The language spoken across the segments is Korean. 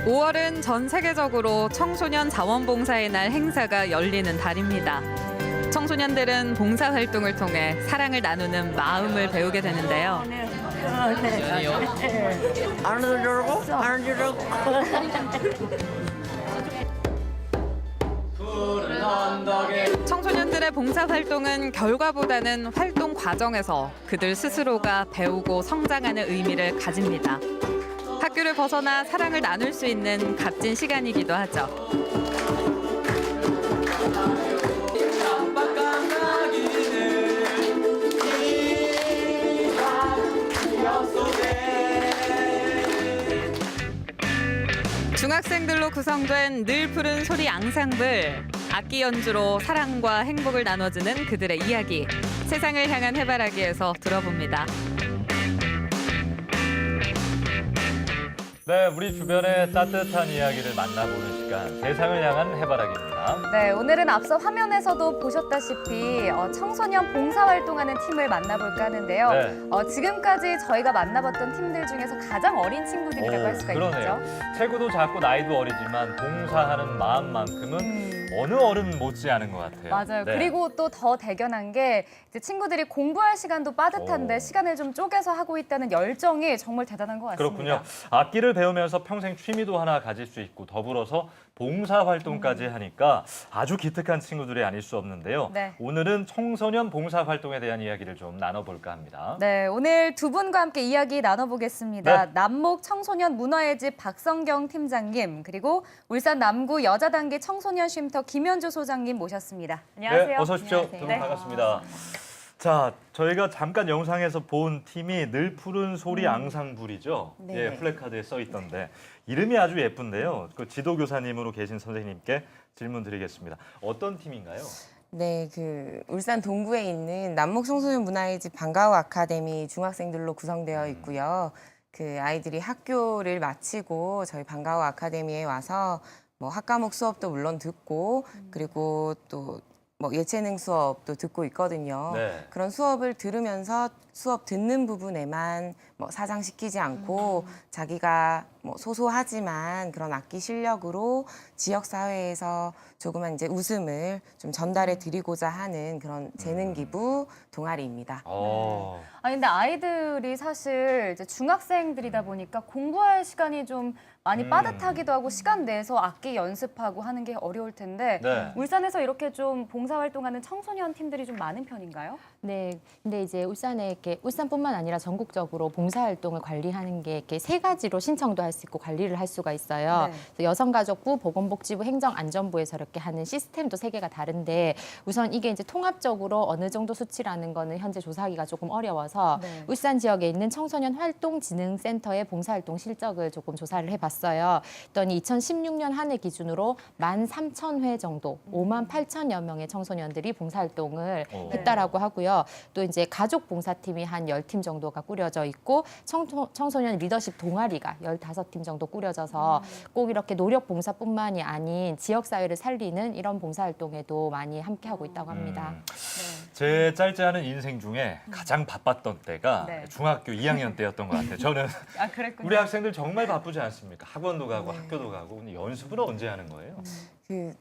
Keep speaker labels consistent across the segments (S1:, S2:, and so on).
S1: 5월은 전 세계적으로 청소년 자원봉사의 날 행사가 열리는 달입니다. 청소년들은 봉사활동을 통해 사랑을 나누는 마음을 배우게 되는데요.
S2: 안 주려고? 안 주려고?
S1: 청소년들의 봉사활동은 결과보다는 활동 과정에서 그들 스스로가 배우고 성장하는 의미를 가집니다. 학교를 벗어나 사랑을 나눌 수 있는 값진 시간이기도 하죠. 중학생들로 구성된 늘 푸른 소리 앙상블. 악기 연주로 사랑과 행복을 나눠주는 그들의 이야기. 세상을 향한 해바라기에서 들어봅니다.
S3: 네, 우리 주변의 따뜻한 이야기를 만나보는 시간, 세상을 향한 해바라기입니다.
S4: 네, 오늘은 앞서 화면에서도 보셨다시피 청소년 봉사활동하는 팀을 만나볼까 하는데요.
S3: 네.
S4: 지금까지 저희가 만나봤던 팀들 중에서 가장 어린 친구들이라고 할 수가
S3: 그러네요.
S4: 있겠죠.
S3: 체구도 작고 나이도 어리지만 봉사하는 마음만큼은 어느 어른 못지않은 것 같아요.
S4: 맞아요.
S3: 네.
S4: 그리고 또 더 대견한 게 이제 친구들이 공부할 시간도 빠듯한데
S3: 오.
S4: 시간을 좀 쪼개서 하고 있다는 열정이 정말 대단한 것 같습니다.
S3: 그렇군요. 악기를 배우면서 평생 취미도 하나 가질 수 있고 더불어서 봉사활동까지 하니까 아주 기특한 친구들이 아닐 수 없는데요.
S4: 네.
S3: 오늘은 청소년 봉사활동에 대한 이야기를 좀 나눠볼까 합니다.
S4: 네, 오늘 두 분과 함께 이야기 나눠보겠습니다.
S3: 네.
S4: 남목 청소년 문화의 집 박성경 팀장님, 그리고 울산 남구 여자단계 청소년 쉼터 김현주 소장님 모셨습니다. 안녕하세요.
S3: 네, 어서 오십시오.
S4: 안녕하세요.
S3: 두 분
S4: 네.
S3: 반갑습니다. 자, 저희가 잠깐 영상에서 본 팀이 늘 푸른 소리 앙상블이죠.
S4: 네.
S3: 예, 플래카드에 써 있던데 이름이 아주 예쁜데요. 그 지도교사님으로 계신 선생님께 질문 드리겠습니다. 어떤 팀인가요?
S5: 네, 울산 동구에 있는 남목 청소년 문화의 집 방과후 아카데미 중학생들로 구성되어 있고요. 그 아이들이 학교를 마치고 저희 방과후 아카데미에 와서 뭐 학과목 수업도 물론 듣고 그리고 또 뭐 예체능 수업도 듣고 있거든요.
S3: 네.
S5: 그런 수업을 들으면서 수업 듣는 부분에만 뭐 사장시키지 않고 자기가 뭐 소소하지만 그런 악기 실력으로 지역 사회에서 조그만 이제 웃음을 좀 전달해 드리고자 하는 그런 재능 기부 동아리입니다.
S4: 아니 근데 아이들이 사실 이제 중학생들이다 보니까 공부할 시간이 좀 많이 빠듯하기도 하고 시간 내서 악기 연습하고 하는 게 어려울 텐데
S3: 네.
S4: 울산에서 이렇게 좀 봉사활동하는 청소년 팀들이 좀 많은 편인가요?
S6: 네, 근데 이제 울산에 이렇게 울산뿐만 아니라 전국적으로 봉사활동을 관리하는 게 이렇게 세 가지로 신청도 할 수 있고 관리를 할 수가 있어요.
S4: 네.
S6: 그래서 여성가족부, 보건복지부, 행정안전부에서 이렇게 하는 시스템도 세 개가 다른데 우선 이게 이제 통합적으로 어느 정도 수치라는 거는 현재 조사하기가 조금 어려워서
S4: 네.
S6: 울산 지역에 있는 청소년 활동진흥센터의 봉사활동 실적을 조금 조사를 해봤어요. 그랬더니 2016년 한 해 기준으로 13,000회 정도, 58,000여 명의 청소년들이 봉사활동을 했다라고 하고요. 또 이제 가족 봉사팀이 한 10팀 정도가 꾸려져 있고 청소년 리더십 동아리가 15팀 정도 꾸려져서 꼭 이렇게 노력 봉사뿐만이 아닌 지역 사회를 살리는 이런 봉사활동에도 많이 함께하고 있다고 합니다.
S3: 제 짧지 않은 인생 중에 가장 바빴던 때가
S4: 네.
S3: 중학교 2학년 때였던 것 같아요. 저는
S4: 아 그랬군요.
S3: 우리 학생들 정말 바쁘지 않습니까? 학원도 가고 학교도 가고. 근데 연습은 언제 하는 거예요?
S5: 그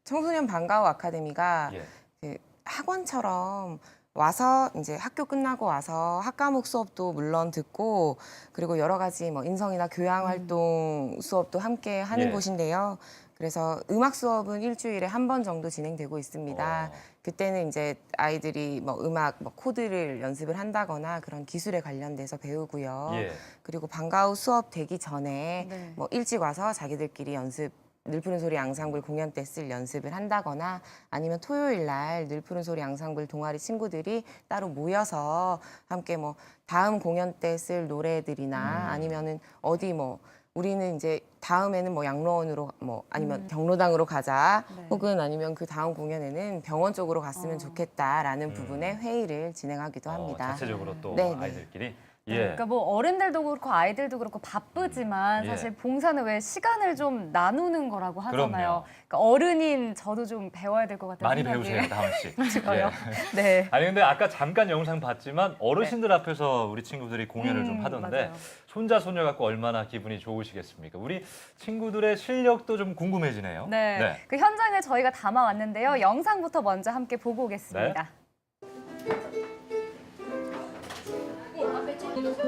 S5: 청소년 방과후 아카데미가
S3: 예.
S5: 그 학원처럼 와서 이제 학교 끝나고 와서 학과목 수업도 물론 듣고 그리고 여러 가지 뭐 인성이나 교양 활동 수업도 함께 하는
S3: 예.
S5: 곳인데요. 그래서 음악 수업은 일주일에 한 번 정도 진행되고 있습니다. 그때는 이제 아이들이 뭐 음악 뭐 코드를 연습을 한다거나 그런 기술에 관련돼서 배우고요.
S3: 예.
S5: 그리고 방과후 수업 되기 전에
S4: 네.
S5: 뭐 일찍 와서 자기들끼리 연습 늘 푸른 소리 앙상블 공연 때 쓸 연습을 한다거나 아니면 토요일 날 늘 푸른 소리 앙상블 동아리 친구들이 따로 모여서 함께 뭐 다음 공연 때 쓸 노래들이나 아니면은 어디 뭐 우리는 이제 다음에는 뭐 양로원으로 뭐 아니면 경로당으로 가자
S4: 네.
S5: 혹은 아니면 그 다음 공연에는 병원 쪽으로 갔으면 좋겠다라는 부분에 회의를 진행하기도 합니다.
S3: 자체적으로 또
S5: 네, 네.
S3: 아이들끼리.
S4: 네,
S3: 예.
S4: 그러니까 뭐 어른들도 그렇고 아이들도 그렇고 바쁘지만
S3: 예.
S4: 사실 봉사는 왜 시간을 좀 나누는 거라고 하잖아요.
S3: 그럼요.
S4: 그러니까 어른인 저도 좀 배워야 될 것 같아요.
S3: 많이 배우세요, 다은 씨.
S4: 들어요.
S3: 예.
S4: 네.
S3: 아니 근데 아까 잠깐 영상 봤지만 어르신들 앞에서 우리 친구들이 공연을 좀 하던데
S4: 맞아요.
S3: 손자 손녀 갖고 얼마나 기분이 좋으시겠습니까? 우리 친구들의 실력도 좀 궁금해지네요.
S4: 네. 그 현장을 저희가 담아왔는데요. 영상부터 먼저 함께 보고 오겠습니다.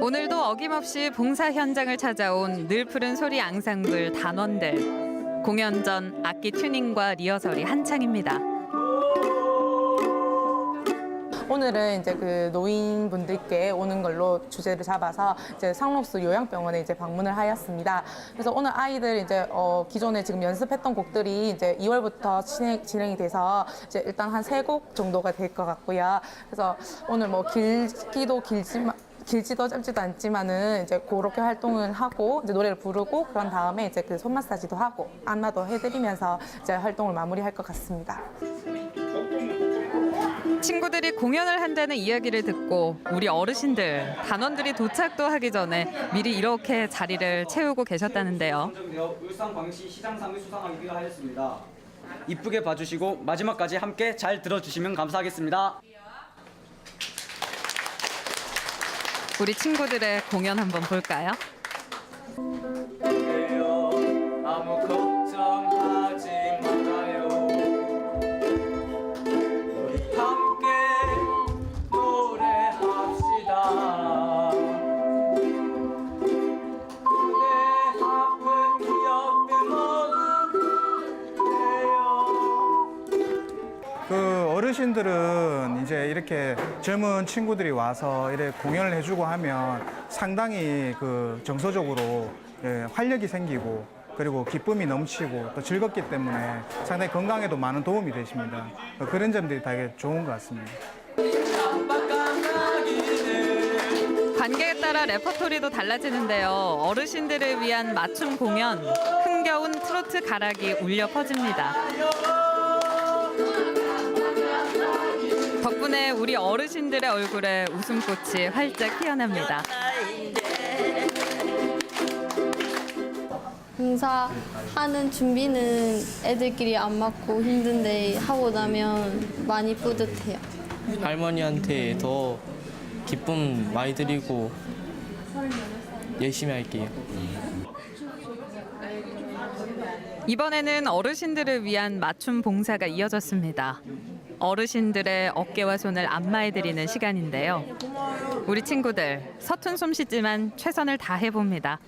S1: 오늘도 어김없이 봉사 현장을 찾아온 늘푸른 소리 앙상블 단원들. 공연 전 악기 튜닝과 리허설이 한창입니다.
S7: 오늘은 이제 그 노인분들께 오는 걸로 주제를 잡아서 이제 상록수 요양병원에 이제 방문을 하였습니다. 그래서 오늘 아이들 이제 기존에 지금 연습했던 곡들이 이제 2월부터 진행이 돼서 이제 일단 한 3곡 정도가 될 것 같고요. 그래서 오늘 뭐 길지도 짧지도 않지만은 이제 그렇게 활동을 하고 이제 노래를 부르고 그런 다음에 이제 그 손 마사지도 하고 안마도 해드리면서 이제 활동을 마무리할 것 같습니다.
S1: 친구들이 공연을 한다는 이야기를 듣고 우리 어르신들, 단원들이 도착도 하기 전에 미리 이렇게 자리를 채우고 계셨다는데요.
S8: 울산광시 시장상을 수상하기로 하였습니다. 이쁘게 봐주시고 마지막까지 함께 잘 들어주시면 감사하겠습니다.
S1: 우리 친구들의 공연 한번 볼까요?
S8: 아무 걱정하지 말아요. 우리 함께 노래합시다. 그대 아픈 기억들 모두 그래요.
S9: 그 어르신들은 이제 이렇게 젊은 친구들이 와서 이렇게 공연을 해주고 하면 상당히 그 정서적으로 활력이 생기고 그리고 기쁨이 넘치고 또 즐겁기 때문에 상당히 건강에도 많은 도움이 되십니다. 그런 점들이 되게 좋은 것 같습니다.
S1: 관객에 따라 레퍼토리도 달라지는데요. 어르신들을 위한 맞춤 공연, 흥겨운 트로트 가락이 울려 퍼집니다. 덕분에 우리 어르신들의 얼굴에 웃음꽃이 활짝 피어납니다.
S10: 봉사하는 준비는 애들끼리 안 맞고 힘든데 하고 나면 많이 뿌듯해요.
S11: 할머니한테 더 기쁨 많이 드리고 열심히 할게요.
S1: 이번에는 어르신들을 위한 맞춤 봉사가 이어졌습니다. 어르신들의 어깨와 손을 안마해드리는 시간인데요. 우리 친구들 서툰 솜씨지만 최선을 다해봅니다.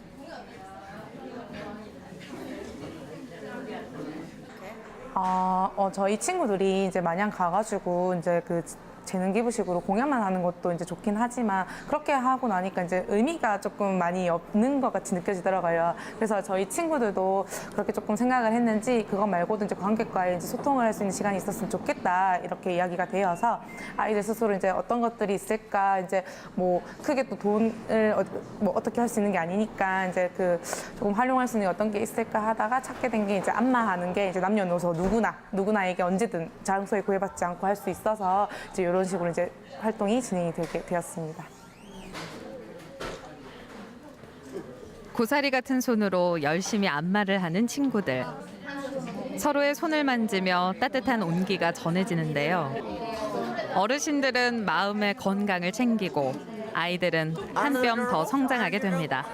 S7: 저희 친구들이 이제 마냥 가가지고 이제 그 재능 기부식으로 공연만 하는 것도 이제 좋긴 하지만 그렇게 하고 나니까 이제 의미가 조금 많이 없는 것 같이 느껴지더라고요. 그래서 저희 친구들도 그렇게 조금 생각을 했는지 그것 말고도 이제 관객과의 이제 소통을 할 수 있는 시간이 있었으면 좋겠다 이렇게 이야기가 되어서 아이들 스스로 이제 어떤 것들이 있을까 이제 뭐 크게 또 돈을 뭐 어떻게 할 수 있는 게 아니니까 이제 그 조금 활용할 수 있는 어떤 게 있을까 하다가 찾게 된 게 이제 안마하는 게 이제 남녀노소 누구나에게 언제든 장소에 구애받지 않고 할 수 있어서 이제 이런 식으로 이제 활동이 진행이 되었습니다.
S1: 고사리 같은 손으로 열심히 안마를 하는 친구들. 서로의 손을 만지며 따뜻한 온기가 전해지는데요. 어르신들은 마음의 건강을 챙기고 아이들은 한 뼘 더 성장하게 됩니다.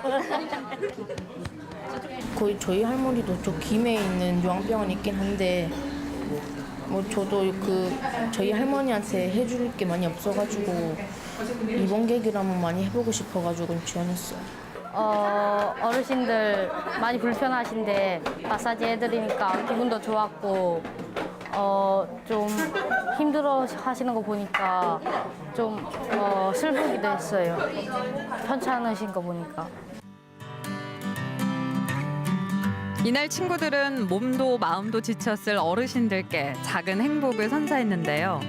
S10: 거의 저희 할머니도 저 김해에 있는 요양병원이 있긴 한데 뭐 저도 그 저희 할머니한테 해줄 게 많이 없어가지고 이번 계기라면 많이 해보고 싶어가지고 지원했어요.
S12: 어르신들 많이 불편하신데 마사지 해드리니까 기분도 좋았고 좀 힘들어 하시는 거 보니까 좀 슬프기도 했어요. 편찮으신 거 보니까.
S1: 이날 친구들은 몸도 마음도 지쳤을 어르신들께 작은 행복을 선사했는데요.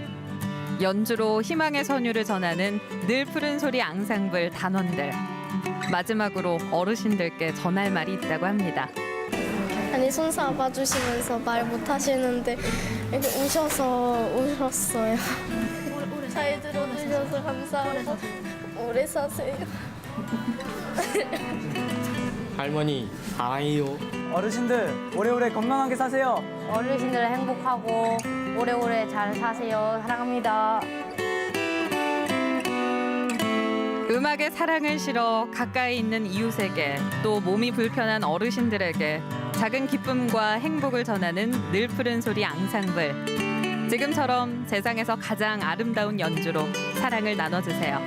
S1: 연주로 희망의 선율을 전하는 늘푸른 소리 앙상블 단원들. 마지막으로 어르신들께 전할 말이 있다고 합니다.
S10: 아니 손 잡아주시면서 말 못하시는데 이렇게 우셨어요. 잘 들어주셔서 감사합니다. 오래 사세요.
S11: 할머니 사랑해요.
S8: 어르신들 오래오래 건강하게 사세요.
S12: 어르신들 행복하고 오래오래 잘 사세요. 사랑합니다.
S1: 음악에 사랑을 실어 가까이 있는 이웃에게 또 몸이 불편한 어르신들에게 작은 기쁨과 행복을 전하는 늘 푸른 소리 앙상블. 지금처럼 세상에서 가장 아름다운 연주로 사랑을 나눠주세요.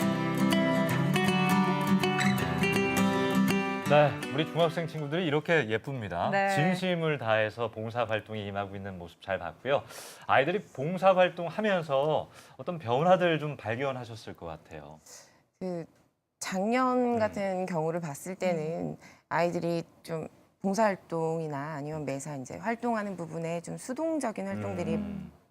S3: 네, 우리 중학생 친구들이 이렇게 예쁩니다.
S1: 네.
S3: 진심을 다해서 봉사활동에 임하고 있는 모습 잘 봤고요. 아이들이 봉사활동하면서 어떤 변화들 좀 발견하셨을 것 같아요.
S5: 그 작년 같은 경우를 봤을 때는 아이들이 좀 봉사활동이나 아니면 매사 이제 활동하는 부분에 좀 수동적인 활동들이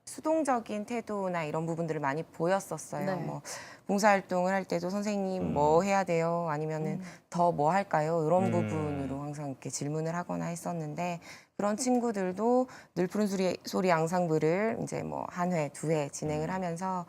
S5: 수동적인 태도나 이런 부분들을 많이 보였었어요.
S4: 네.
S5: 뭐 봉사활동을 할 때도 선생님 뭐 해야 돼요? 아니면은 더 뭐 할까요? 이런 부분으로 항상 이렇게 질문을 하거나 했었는데 그런 친구들도 늘 푸른 소리 앙상블을 이제 뭐 한 회, 두 회 진행을 하면서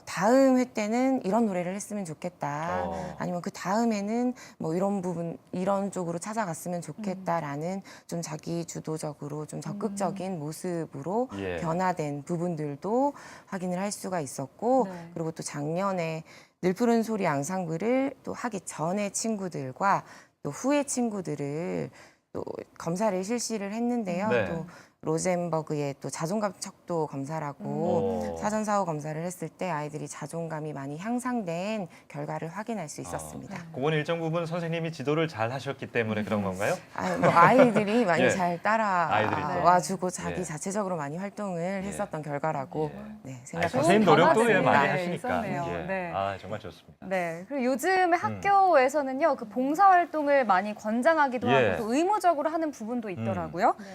S5: 다음 회 때는 이런 노래를 했으면 좋겠다. 아니면 그 다음에는 뭐 이런 부분, 이런 쪽으로 찾아갔으면 좋겠다라는 좀 자기 주도적으로 좀 적극적인 모습으로
S3: 예.
S5: 변화된 부분들도 확인을 할 수가 있었고,
S4: 네.
S5: 그리고 또 작년에 늘 푸른 소리 앙상블을 또 하기 전에 친구들과 또 후에 친구들을 또 검사를 실시를 했는데요.
S3: 네.
S5: 또 로젠버그의 또 자존감 척도 검사라고 사전 사후 검사를 했을 때 아이들이 자존감이 많이 향상된 결과를 확인할 수 있었습니다.
S3: 그건 일정 부분 선생님이 지도를 잘 하셨기 때문에 그런 건가요?
S5: 뭐 아이들이 많이
S3: 예.
S5: 잘
S3: 아이들이
S5: 따라와주고 자기
S3: 예.
S5: 자체적으로 많이 활동을 했었던 결과라고 네,
S3: 아니,
S5: 생각합니다.
S3: 선생님 노력도
S4: 변화들이
S3: 예, 많이
S4: 네,
S3: 하시니까.
S4: 있었네요.
S3: 예.
S4: 네.
S3: 아, 정말 좋습니다.
S4: 네. 그리고 요즘에 학교에서는요, 그 봉사활동을 많이 권장하기도
S3: 예.
S4: 하고 또 의무적으로 하는 부분도 있더라고요.
S6: 네.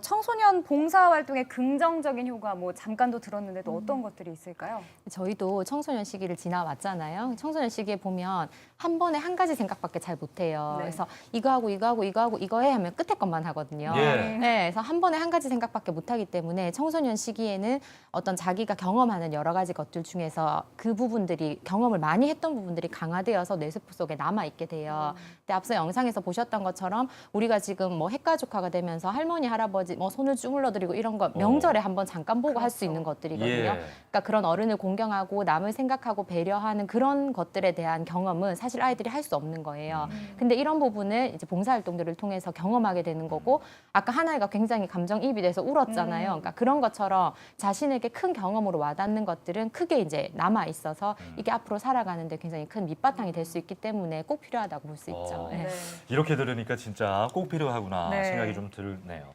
S4: 청소년 봉사활동의 긍정적인 효과 뭐 잠깐도 들었는데 또 어떤 것들이 있을까요?
S6: 저희도 청소년 시기를 지나왔잖아요. 청소년 시기에 보면 한 번에 한 가지 생각밖에 잘 못해요.
S4: 네.
S6: 그래서 이거 하고 이거 하고 이거 하고 이거 해 하면 끝에 것만 하거든요.
S3: 예.
S6: 네, 그래서 한 번에 한 가지 생각밖에 못하기 때문에 청소년 시기에는 어떤 자기가 경험하는 여러 가지 것들 중에서 그 부분들이 경험을 많이 했던 부분들이 강화되어서 뇌세포 속에 남아 있게 돼요. 근데 앞서 영상에서 보셨던 것처럼 우리가 지금 뭐 핵가족화가 되면서 할머니 할아버지 뭐 손을 주물러드리고 이런 거 명절에 한번 잠깐 보고 할 수 있는 것들이거든요.
S3: 예.
S6: 그러니까 그런 어른을 공경하고 남을 생각하고 배려하는 그런 것들에 대한 경험은 사실 아이들이 할 수 없는 거예요. 근데 이런 부분을 이제 봉사활동들을 통해서 경험하게 되는 거고, 아까 하나이가 굉장히 감정이입이 돼서 울었잖아요. 그러니까 그런 것처럼 자신에게 큰 경험으로 와닿는 것들은 크게 이제 남아 있어서 이게 앞으로 살아가는데 굉장히 큰 밑바탕이 될 수 있기 때문에 꼭 필요하다고 볼 수 있죠. 네.
S3: 이렇게 들으니까 진짜 꼭 필요하구나
S4: 네.
S3: 생각이 좀 들네요.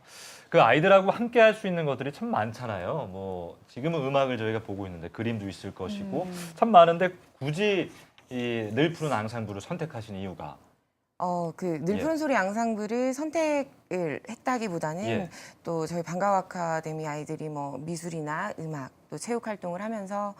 S3: 그 아이들하고 함께 할 수 있는 것들이 참 많잖아요. 뭐 지금은 음악을 저희가 보고 있는데 그림도 있을 것이고 참 많은데 굳이 이 늘 푸른 앙상블을 선택하신 이유가
S5: 그 늘 푸른 소리 앙상블을 선택을 했다기보다는
S3: 예.
S5: 또 저희 방과후 아카데미 아이들이 뭐 미술이나 음악 또 체육 활동을 하면서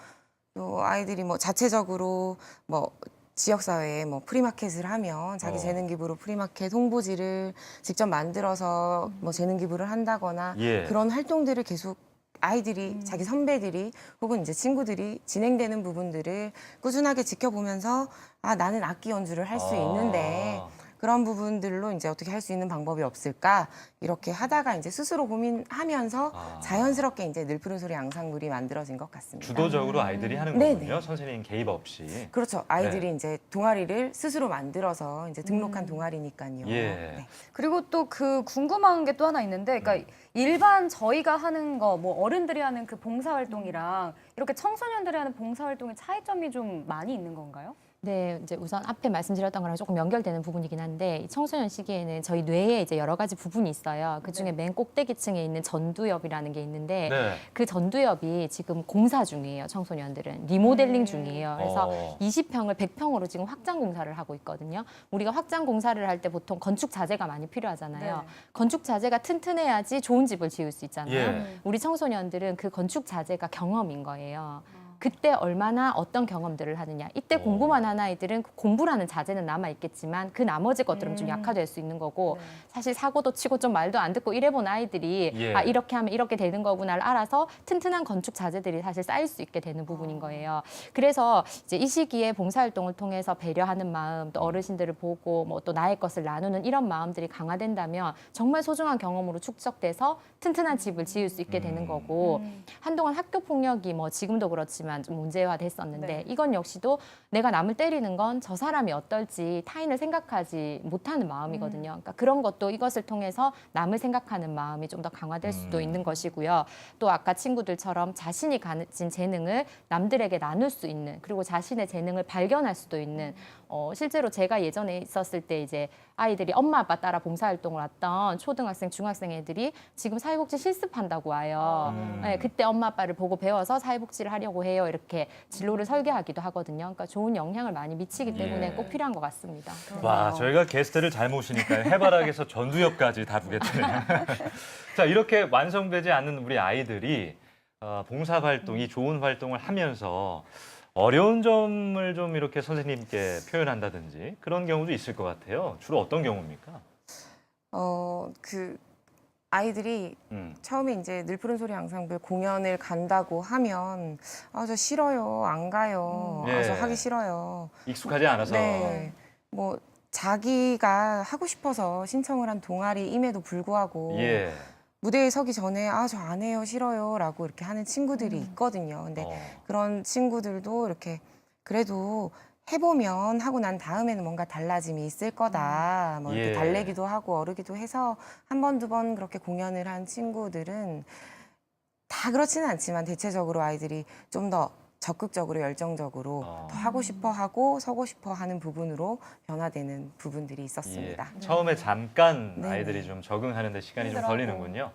S5: 또 아이들이 뭐 자체적으로 뭐 지역사회에 뭐 프리마켓을 하면 자기 재능 기부로 프리마켓 홍보지를 직접 만들어서 뭐 재능 기부를 한다거나
S3: 예.
S5: 그런 활동들을 계속 아이들이 자기 선배들이 혹은 이제 친구들이 진행되는 부분들을 꾸준하게 지켜보면서 아 나는 악기 연주를 할 수 있는데 그런 부분들로 이제 어떻게 할 수 있는 방법이 없을까 이렇게 하다가 이제 스스로 고민하면서 자연스럽게 이제 늘 푸른 소리 앙상블이 만들어진 것 같습니다.
S3: 주도적으로 아이들이 하는
S5: 네네.
S3: 거군요. 선생님 개입 없이.
S5: 그렇죠. 아이들이 이제 동아리를 스스로 만들어서 이제 등록한 동아리니까요.
S3: 예.
S5: 네.
S4: 그리고 또 그 궁금한 게 또 하나 있는데, 그러니까 일반 저희가 하는 거, 뭐 어른들이 하는 그 봉사활동이랑 이렇게 청소년들이 하는 봉사활동의 차이점이 좀 많이 있는 건가요?
S6: 네, 이제 우선 앞에 말씀드렸던 거랑 조금 연결되는 부분이긴 한데 이 청소년 시기에는 저희 뇌에 이제 여러 가지 부분이 있어요. 그 중에 맨 꼭대기층에 있는 전두엽이라는 게 있는데
S3: 네.
S6: 그 전두엽이 지금 공사 중이에요. 청소년들은 리모델링 중이에요. 그래서 20평을 100평으로 지금 확장 공사를 하고 있거든요. 우리가 확장 공사를 할 때 보통 건축 자재가 많이 필요하잖아요.
S4: 네.
S6: 건축 자재가 튼튼해야지 좋은 집을 지을 수 있잖아요.
S3: 예.
S6: 우리 청소년들은 그 건축 자재가 경험인 거예요. 그때 얼마나 어떤 경험들을 하느냐. 이때 공부만 한 아이들은 공부라는 자제는 남아있겠지만 그 나머지 것들은 좀 약화될 수 있는 거고 사실 사고도 치고 좀 말도 안 듣고 이래본 아이들이
S3: 예.
S6: 아 이렇게 하면 이렇게 되는 거구나를 알아서 튼튼한 건축 자재들이 사실 쌓일 수 있게 되는 부분인 거예요. 그래서 이제 이 시기에 봉사활동을 통해서 배려하는 마음, 또 어르신들을 보고 뭐 또 나의 것을 나누는 이런 마음들이 강화된다면 정말 소중한 경험으로 축적돼서 튼튼한 집을 지을 수 있게 되는 거고 한동안 학교 폭력이 뭐 지금도 그렇지만 때까지만 좀 문제화됐었는데 이건 역시도 내가 남을 때리는 건 저 사람이 어떨지 타인을 생각하지 못하는 마음이거든요. 그러니까 그런 것도 이것을 통해서 남을 생각하는 마음이 좀 더 강화될 수도 있는 것이고요. 또 아까 친구들처럼 자신이 가진 재능을 남들에게 나눌 수 있는, 그리고 자신의 재능을 발견할 수도 있는, 실제로 제가 예전에 있었을 때 이제 아이들이 엄마 아빠 따라 봉사활동을 왔던 초등학생, 중학생 애들이 지금 사회복지 실습한다고 와요. 네, 그때 엄마 아빠를 보고 배워서 사회복지를 하려고 해요. 이렇게 진로를 설계하기도 하거든요. 그러니까 좋은 영향을 많이 미치기 때문에 꼭 필요한 것 같습니다.
S3: 와, 저희가 게스트를 잘 모시니까 해바라기에서 전두엽까지 다루겠네요. 자, 이렇게 완성되지 않는 우리 아이들이 봉사활동, 이 좋은 활동을 하면서 어려운 점을 좀 이렇게 선생님께 표현한다든지 그런 경우도 있을 것 같아요. 주로 어떤 경우입니까?
S5: 그 아이들이 처음에 이제 늘푸른 소리 앙상블 공연을 간다고 하면 저 싫어요, 안 가요, 저 하기 싫어요.
S3: 익숙하지 않아서.
S5: 네, 뭐 자기가 하고 싶어서 신청을 한 동아리임에도 불구하고 무대에 서기 전에 저 안 해요, 싫어요 라고 이렇게 하는 친구들이 있거든요. 근데 그런 친구들도 이렇게 그래도 해보면 하고 난 다음에는 뭔가 달라짐이 있을 거다. 뭐 이렇게 달래기도 하고 어르기도 해서 한 번, 두 번 그렇게 공연을 한 친구들은 다 그렇지는 않지만 대체적으로 아이들이 좀 더 적극적으로 열정적으로 더 하고 싶어 하고 서고 싶어 하는 부분으로 변화되는 부분들이 있었습니다.
S3: 처음에 잠깐 아이들이 좀 적응하는 데 시간이 좀 걸리는군요.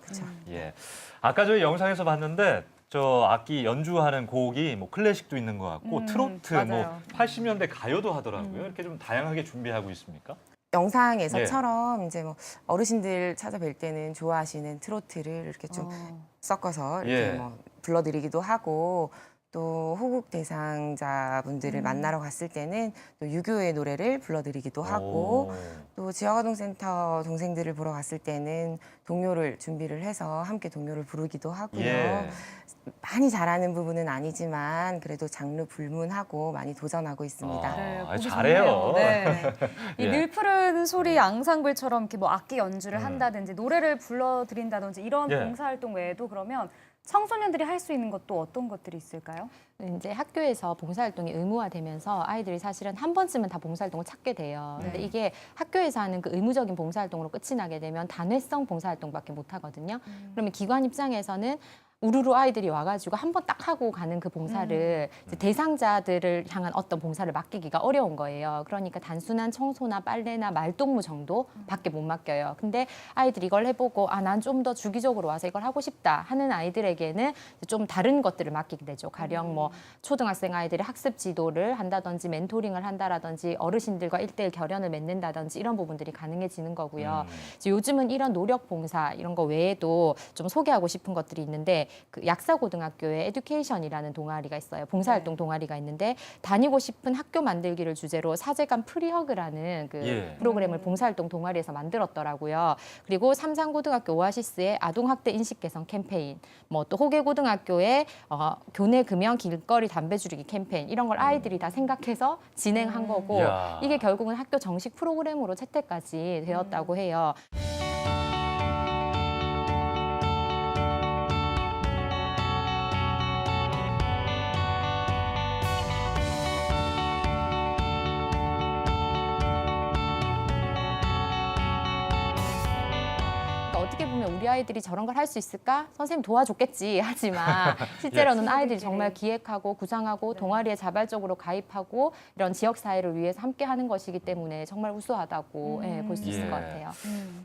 S3: 아까 저희 영상에서 봤는데 저 악기 연주하는 곡이 뭐 클래식도 있는 것 같고 트로트, 뭐 80년대 가요도 하더라고요. 이렇게 좀 다양하게 준비하고 있습니까?
S5: 영상에서처럼 이제 뭐 어르신들 찾아뵐 때는 좋아하시는 트로트를 이렇게 좀 섞어서 이렇게 뭐 불러드리기도 하고, 또 호국 대상자분들을 만나러 갔을 때는 또 유교의 노래를 불러드리기도 하고, 또 지역아동센터 동생들을 보러 갔을 때는 동요를 준비를 해서 함께 동요를 부르기도 하고요. 많이 잘하는 부분은 아니지만 그래도 장르 불문하고 많이 도전하고 있습니다.
S3: 잘해요.
S4: 네. 이 늘푸른 소리 앙상블처럼 이렇게 뭐 악기 연주를 한다든지 노래를 불러드린다든지 이런 봉사활동 외에도 그러면 청소년들이 할 수 있는 것도 어떤 것들이 있을까요?
S6: 이제 학교에서 봉사활동이 의무화되면서 아이들이 사실은 한 번쯤은 다 봉사활동을 찾게 돼요. 근데 이게 학교에서 하는 그 의무적인 봉사활동으로 끝이 나게 되면 단회성 봉사활동밖에 못 하거든요. 그러면 기관 입장에서는 우르르 아이들이 와가지고 한 번 딱 하고 가는 그 봉사를 이제 대상자들을 향한 어떤 봉사를 맡기기가 어려운 거예요. 그러니까 단순한 청소나 빨래나 말동무 정도밖에 못 맡겨요. 근데 아이들이 이걸 해보고 난 좀 더 주기적으로 와서 이걸 하고 싶다 하는 아이들에게는 좀 다른 것들을 맡기게 되죠. 가령 뭐 초등학생 아이들의 학습 지도를 한다든지 멘토링을 한다라든지 어르신들과 1:1 결연을 맺는다든지 이런 부분들이 가능해지는 거고요. 이제 요즘은 이런 노력 봉사 이런 거 외에도 좀 소개하고 싶은 것들이 있는데, 그 약사고등학교에 에듀케이션이라는 동아리가 있어요. 봉사활동 동아리가 있는데 다니고 싶은 학교 만들기를 주제로 사제간 프리허그라는 그 프로그램을 봉사활동 동아리에서 만들었더라고요. 그리고 삼산고등학교 오아시스의 아동학대 인식 개선 캠페인, 뭐 또 호계고등학교의 교내 금연 길거리 담배 줄이기 캠페인 이런 걸 아이들이 다 생각해서 진행한 거고 이게 결국은 학교 정식 프로그램으로 채택까지 되었다고 해요. 어떻게 보면 우리 아이들이 저런 걸 할 수 있을까? 선생님 도와줬겠지 하지만 실제로는 아이들이 정말 기획하고 구상하고 동아리에 자발적으로 가입하고 이런 지역사회를 위해서 함께 하는 것이기 때문에 정말 우수하다고 볼 수 있을 것 같아요.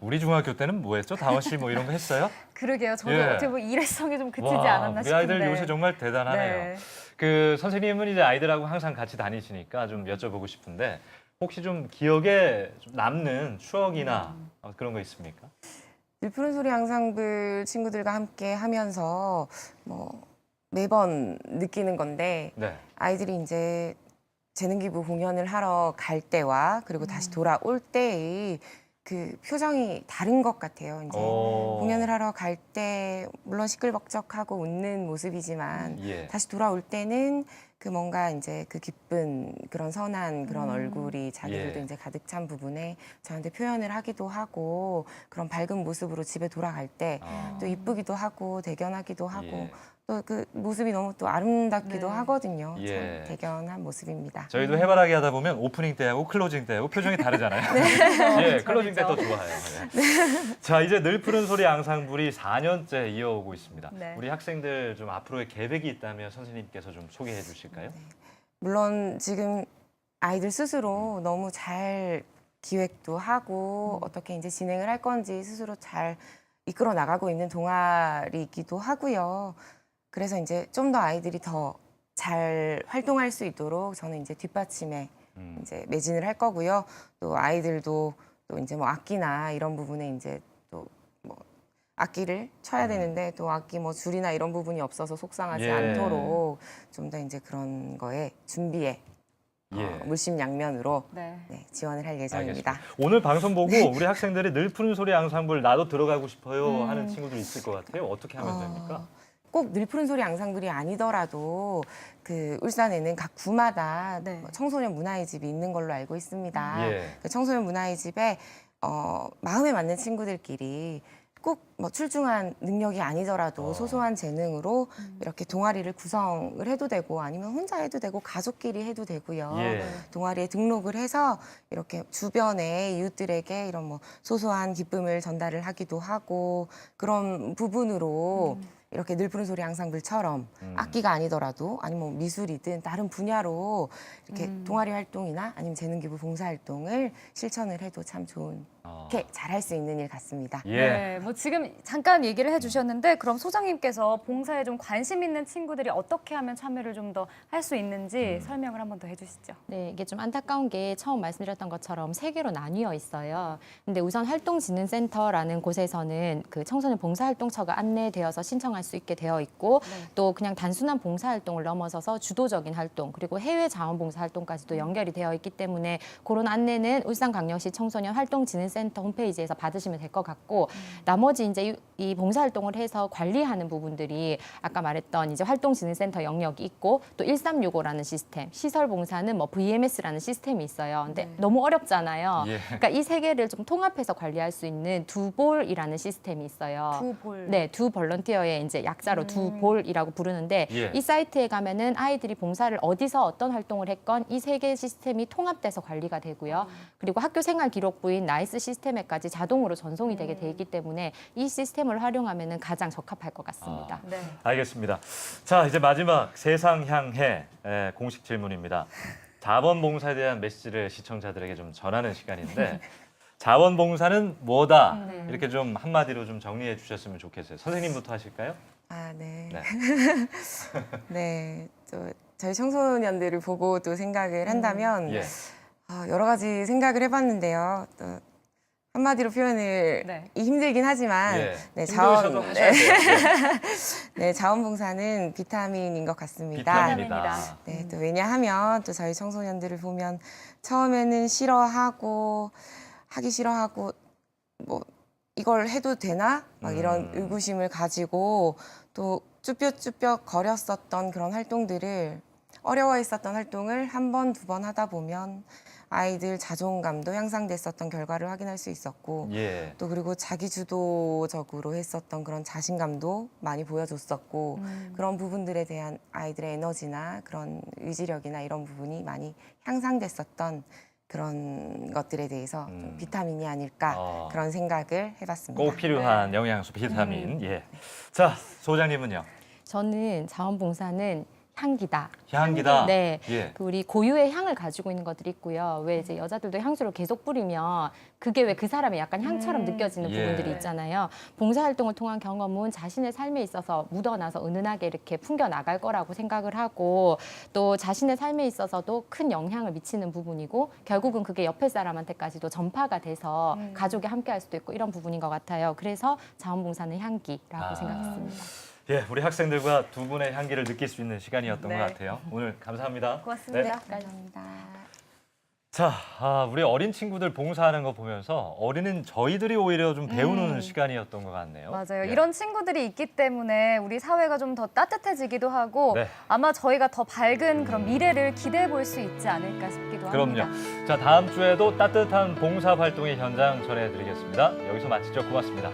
S3: 우리 중학교 때는 뭐 했죠? 다원 씨 뭐 이런 거 했어요?
S4: 그러게요. 저도 어떻게 보면 일회성이 좀 그치지 않았나 싶은데.
S3: 우리 아이들 요새 정말 대단하네요. 그 선생님은 이제 아이들하고 항상 같이 다니시니까 좀 여쭤보고 싶은데, 혹시 좀 기억에 좀 남는 추억이나 그런 거 있습니까?
S5: 늘푸른 소리 앙상블 친구들과 함께 하면서 뭐 매번 느끼는 건데, 아이들이 이제 재능기부 공연을 하러 갈 때와 그리고 다시 돌아올 때의 그 표정이 다른 것 같아요. 이제 공연을 하러 갈 때 물론 시끌벅적하고 웃는 모습이지만 다시 돌아올 때는 그 뭔가 이제 그 기쁜 그런 선한 그런 얼굴이 자기들도 이제 가득 찬 부분에 저한테 표현을 하기도 하고, 그런 밝은 모습으로 집에 돌아갈 때 또 이쁘기도 하고 대견하기도 하고 또 그 모습이 너무 또 아름답기도
S4: 네.
S5: 하거든요.
S3: 예.
S5: 참 대견한 모습입니다.
S3: 저희도 해바라기 하다 보면 오프닝 때하고 클로징 때하고 표정이 다르잖아요. 예, 클로징 때 더 좋아요. 예. 자, 이제 늘 푸른 소리 앙상블이 4년째 이어오고 있습니다.
S4: 네.
S3: 우리 학생들 좀 앞으로의 계획이 있다면 선생님께서 좀 소개해 주실까요?
S5: 물론 지금 아이들 스스로 너무 잘 기획도 하고 어떻게 이제 진행을 할 건지 스스로 잘 이끌어 나가고 있는 동아리이기도 하고요. 그래서 이제 좀 더 아이들이 더 잘 활동할 수 있도록 저는 이제 뒷받침에 이제 매진을 할 거고요. 또 아이들도 또 이제 뭐 악기나 이런 부분에 이제 또 뭐 악기를 쳐야 되는데 또 악기 뭐 줄이나 이런 부분이 없어서 속상하지
S3: 예.
S5: 않도록 좀 더 이제 그런 거에 준비에
S3: 예.
S5: 물심양면으로
S4: 네.
S5: 네, 지원을 할 예정입니다.
S3: 알겠습니다. 오늘 방송 보고 우리 학생들이 늘 푸른 소리 앙상블 나도 들어가고 싶어요 하는 친구들 있을 것 같아요. 어떻게 하면 됩니까?
S5: 꼭 늘 푸른 소리 앙상블이 아니더라도 그 울산에는 각 구마다
S4: 네.
S5: 청소년 문화의 집이 있는 걸로 알고 있습니다.
S3: 예.
S5: 그 청소년 문화의 집에 마음에 맞는 친구들끼리 꼭 뭐 출중한 능력이 아니더라도 소소한 재능으로 이렇게 동아리를 구성을 해도 되고 아니면 혼자 해도 되고 가족끼리 해도 되고요.
S3: 예.
S5: 동아리에 등록을 해서 이렇게 주변의 이웃들에게 이런 뭐 소소한 기쁨을 전달을 하기도 하고 그런 부분으로 이렇게 늘 푸른 소리 앙상블처럼 악기가 아니더라도 아니면 뭐 미술이든 다른 분야로 이렇게 동아리 활동이나 아니면 재능기부 봉사활동을 실천을 해도 참 좋게 잘할 수 있는 일 같습니다.
S3: 예.
S4: 네, 뭐 지금 잠깐 얘기를 해주셨는데 그럼 소장님께서 봉사에 좀 관심 있는 친구들이 어떻게 하면 참여를 좀 더 할 수 있는지 설명을 한번 더 해주시죠.
S6: 네, 이게 좀 안타까운 게 처음 말씀드렸던 것처럼 세 개로 나뉘어 있어요. 근데 우선 활동진흥센터라는 곳에서는 그 청소년 봉사활동처가 안내되어서 신청할 수 있게 되어 있고 또 그냥 단순한 봉사활동을 넘어서서 주도적인 활동 그리고 해외 자원봉사활동까지도 연결이 되어 있기 때문에 그런 안내는 울산광역시 청소년 활동진흥센터 홈페이지에서 받으시면 될 것 같고 나머지 이제 이 봉사활동을 해서 관리하는 부분들이 아까 말했던 이제 활동진흥센터 영역이 있고 또 1365라는 시스템, 시설봉사는 뭐 VMS라는 시스템이 있어요. 근데 너무 어렵잖아요.
S3: 예.
S6: 그러니까 이 세 개를 좀 통합해서 관리할 수 있는 두볼이라는 시스템이 있어요.
S4: 두볼.
S6: 네, 두 볼런티어의 이제 약자로 두볼이라고 부르는데
S3: 예.
S6: 이 사이트에 가면은 아이들이 봉사를 어디서 어떤 활동을 했건 이 세 개 시스템이 통합돼서 관리가 되고요. 그리고 학교 생활 기록부인 나이스 시스템에까지 자동으로 전송이 되게 돼 있기 때문에 이 시스템을 활용하면은 가장 적합할 것 같습니다.
S4: 네.
S3: 알겠습니다. 자, 이제 마지막 세상 향해 공식 질문입니다. 자원봉사에 대한 메시지를 시청자들에게 좀 전하는 시간인데 자원봉사는 뭐다? 이렇게 좀 한마디로 좀 정리해 주셨으면 좋겠어요. 선생님부터 하실까요?
S5: 아, 네.
S3: 네.
S5: 네. 또 저희 청소년들을 보고 또 생각을 한다면
S3: 예.
S5: 여러 가지 생각을 해봤는데요. 또 한마디로 표현을
S4: 네.
S5: 힘들긴 하지만
S3: 예.
S5: 네,
S3: 힘드셔도 하셔야 돼요.
S5: 네, 자원봉사는 비타민인 것 같습니다.
S3: 비타민이다.
S5: 네, 또 왜냐하면 또 저희 청소년들을 보면 처음에는 싫어하고 하기 싫어하고 뭐 이걸 해도 되나? 막 이런 의구심을 가지고 또 쭈뼛쭈뼛 거렸었던 그런 활동들을 어려워했었던 활동을 한 번, 두 번 하다 보면 아이들 자존감도 향상됐었던 결과를 확인할 수 있었고
S3: 예.
S5: 또 그리고 자기 주도적으로 했었던 그런 자신감도 많이 보여줬었고 그런 부분들에 대한 아이들의 에너지나 그런 의지력이나 이런 부분이 많이 향상됐었던 그런 것들에 대해서 좀 비타민이 아닐까 그런 생각을 해봤습니다.
S3: 꼭 필요한 영양소 비타민. 예. 자, 소장님은요?
S6: 저는 자원봉사는 향기다.
S3: 향기다.
S6: 네.
S3: 예.
S6: 그 우리 고유의 향을 가지고 있는 것들이 있고요. 왜 이제 여자들도 향수를 계속 뿌리면 그게 왜 그 사람의 약간 향처럼 느껴지는
S3: 예.
S6: 부분들이 있잖아요. 봉사활동을 통한 경험은 자신의 삶에 있어서 묻어나서 은은하게 이렇게 풍겨 나갈 거라고 생각을 하고 또 자신의 삶에 있어서도 큰 영향을 미치는 부분이고 결국은 그게 옆에 사람한테까지도 전파가 돼서 가족이 함께 할 수도 있고 이런 부분인 것 같아요. 그래서 자원봉사는 향기라고 생각했습니다.
S3: 예, 우리 학생들과 두 분의 향기를 느낄 수 있는 시간이었던
S4: 네.
S3: 것 같아요. 오늘 감사합니다.
S4: 고맙습니다.
S3: 네.
S5: 감사합니다.
S3: 자, 우리 어린 친구들 봉사하는 거 보면서 어린은 저희들이 오히려 좀 배우는 시간이었던 것 같네요.
S4: 맞아요.
S3: 예.
S4: 이런 친구들이 있기 때문에 우리 사회가 좀 더 따뜻해지기도 하고
S3: 네.
S4: 아마 저희가 더 밝은 그런 미래를 기대해 볼 수 있지 않을까 싶기도
S3: 그럼요.
S4: 합니다.
S3: 자, 다음 주에도 따뜻한 봉사 활동의 현장 전해드리겠습니다. 여기서 마치죠. 고맙습니다.